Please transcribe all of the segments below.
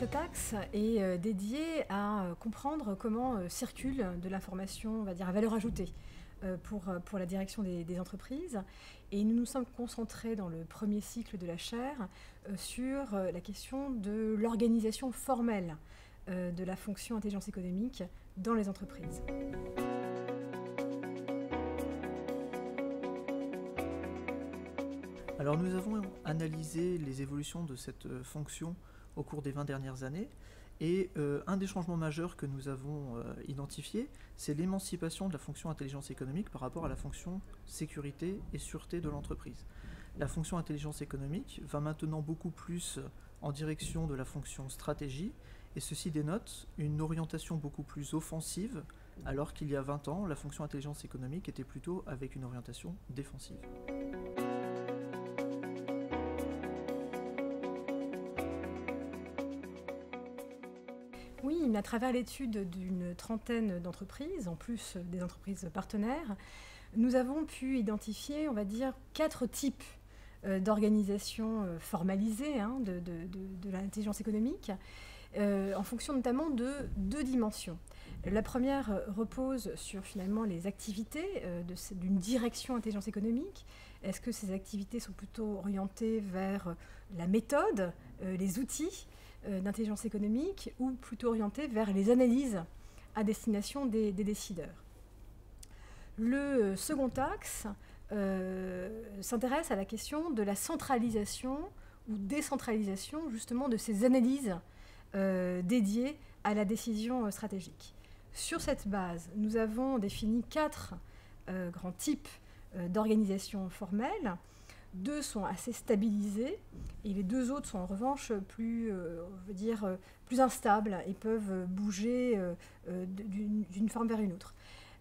Cet axe est dédié à comprendre comment circule de l'information, on va dire, à valeur ajoutée pour la direction des entreprises. Et nous nous sommes concentrés dans le premier cycle de la chaire sur la question de l'organisation formelle de la fonction intelligence économique dans les entreprises. Alors nous avons analysé les évolutions de cette fonction au cours des 20 dernières années et un des changements majeurs que nous avons identifié, c'est l'émancipation de la fonction intelligence économique par rapport à la fonction sécurité et sûreté de l'entreprise. La fonction intelligence économique va maintenant beaucoup plus en direction de la fonction stratégie et ceci dénote une orientation beaucoup plus offensive alors qu'il y a 20 ans, la fonction intelligence économique était plutôt avec une orientation défensive. Oui, mais à travers l'étude d'une trentaine d'entreprises, en plus des entreprises partenaires, nous avons pu identifier, on va dire, 4 types d'organisations formalisées de l'intelligence économique, en fonction notamment de 2 dimensions. La première repose sur finalement les activités d'une direction intelligence économique. Est-ce que ces activités sont plutôt orientées vers la méthode, les outils d'intelligence économique, ou plutôt orientées vers les analyses à destination des décideurs? Le second axe s'intéresse à la question de la centralisation ou décentralisation justement de ces analyses dédiées à la décision stratégique. Sur cette base, nous avons défini 4 grands types d'organisations formelles. 2 sont assez stabilisés et les 2 autres sont en revanche plus instables et peuvent bouger d'une forme vers une autre.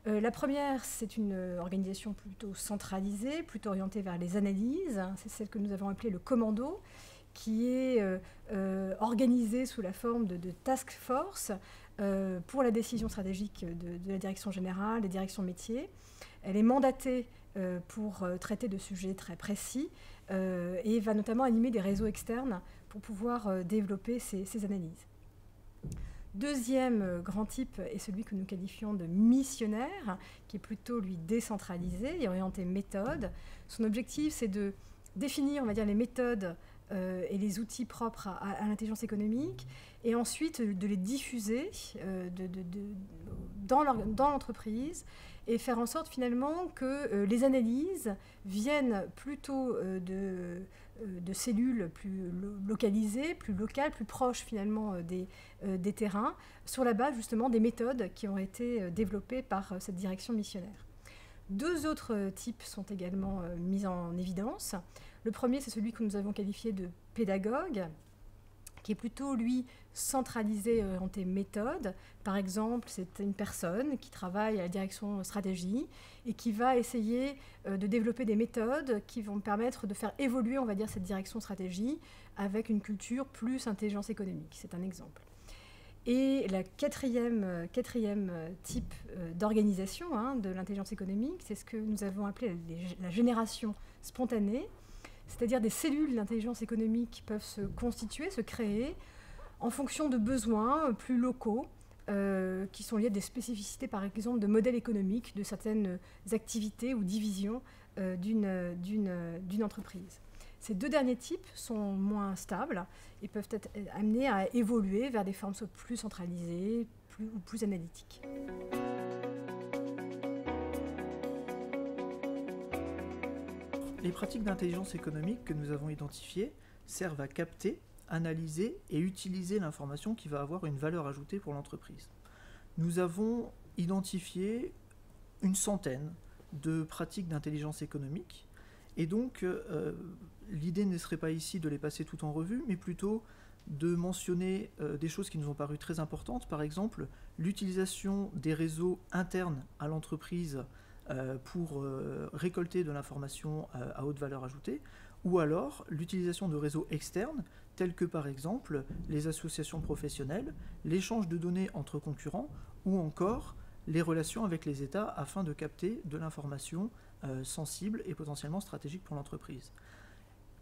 La première, c'est une organisation plutôt centralisée, plutôt orientée vers les analyses. C'est celle que nous avons appelée le commando, qui est organisée sous la forme de task force pour la décision stratégique de la direction générale, des directions métiers. Elle est mandatée pour traiter de sujets très précis et va notamment animer des réseaux externes pour pouvoir développer ces analyses. Deuxième grand type est celui que nous qualifions de missionnaire, qui est plutôt, lui, décentralisé et orienté méthode. Son objectif, c'est de définir, on va dire, les méthodes et les outils propres à l'intelligence économique, et ensuite de les diffuser dans l'entreprise et faire en sorte finalement que les analyses viennent plutôt de cellules plus localisées, plus locales, plus proches finalement des terrains, sur la base justement des méthodes qui ont été développées par cette direction missionnaire. 2 autres types sont également mis en évidence. Le premier, c'est celui que nous avons qualifié de pédagogue, qui est plutôt, lui, centralisé, orienté méthode. Par exemple, c'est une personne qui travaille à la direction stratégie et qui va essayer de développer des méthodes qui vont permettre de faire évoluer, on va dire, cette direction stratégie avec une culture plus intelligence économique. C'est un exemple. Et le quatrième type d'organisation de l'intelligence économique, c'est ce que nous avons appelé la génération spontanée, c'est-à-dire des cellules d'intelligence économique qui peuvent se constituer, se créer, en fonction de besoins plus locaux, qui sont liés à des spécificités, par exemple, de modèles économiques, de certaines activités ou divisions d'une entreprise. Ces 2 derniers types sont moins stables et peuvent être amenés à évoluer vers des formes plus centralisées ou plus analytiques. Les pratiques d'intelligence économique que nous avons identifiées servent à capter, analyser et utiliser l'information qui va avoir une valeur ajoutée pour l'entreprise. Nous avons identifié une centaine de pratiques d'intelligence économique. Et donc, l'idée ne serait pas ici de les passer tout en revue, mais plutôt de mentionner des choses qui nous ont paru très importantes. Par exemple, l'utilisation des réseaux internes à l'entreprise pour récolter de l'information à haute valeur ajoutée, ou alors l'utilisation de réseaux externes, tels que par exemple les associations professionnelles, l'échange de données entre concurrents, ou encore les relations avec les États afin de capter de l'information sensible et potentiellement stratégique pour l'entreprise.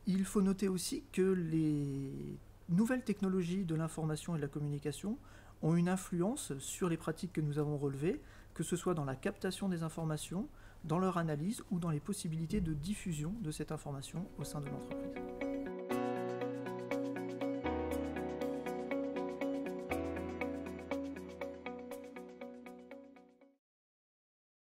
Il faut noter aussi que les nouvelles technologies de l'information et de la communication ont une influence sur les pratiques que nous avons relevées, que ce soit dans la captation des informations, dans leur analyse ou dans les possibilités de diffusion de cette information au sein de l'entreprise.